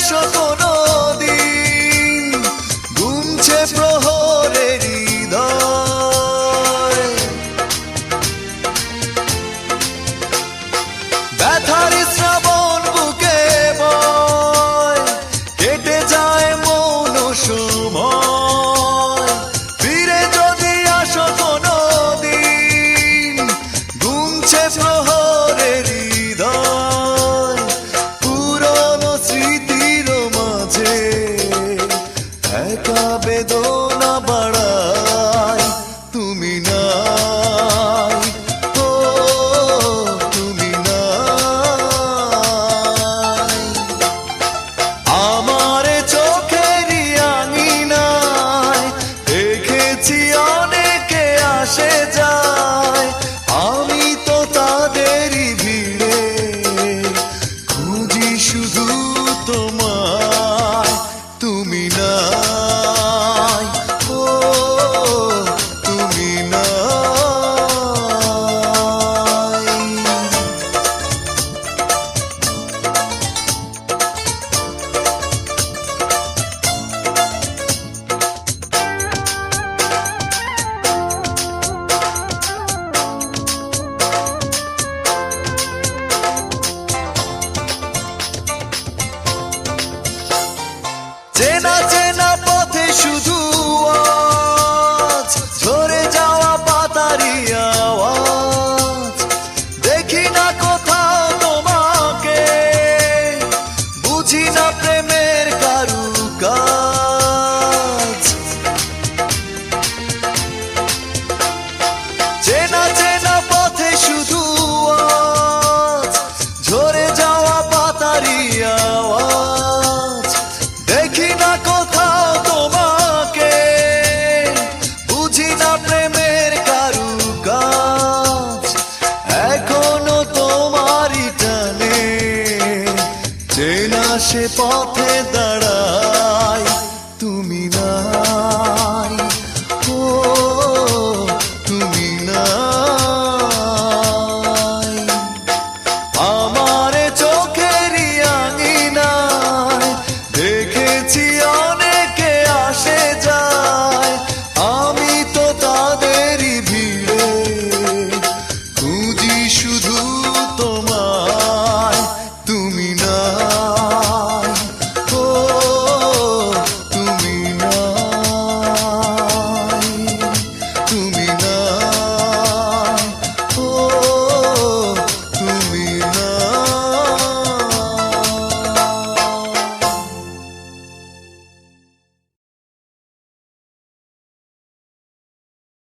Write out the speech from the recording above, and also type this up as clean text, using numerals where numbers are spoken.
আসো কোনো দিন, গুনছে প্রহরের হৃদয়, ব্যথার শ্রাবণ বুকে বয়, কেটে যায় মৌন সময়। ফিরে যদি আসো কোনো দিন, গুনছে প্রহরের হৃদয়, পুরনো স্মৃতির মাঝে একা বেদনা বাড়ায়। তুমি নাই, ও তুমি নাই, আমার চোখেরই আঙিনায় দেখেছি অনেকে আসে যায়, আমি তো তাদেরই ভিড়ে খুঁজি শুধু তোমায়। তুমি নাই, ও তুমি নাই। চেনা চেনা পথে শুধু আজ ঝরে যাওয়া পাতারি আওয়াজ, দেখি না কোথাও তোমাকে, বুঝি না প্রেমের কারুকাজ। চেনা চেনা পথে শুধু আজ ঝরে যাওয়া পাতারি আওয়াজ, দেখি না কোথাও তোমাকে, বুঝি না প্রেমের কারুকাজ। এখনো তোমারই টানে চেনা সে পথে দাঁড়া।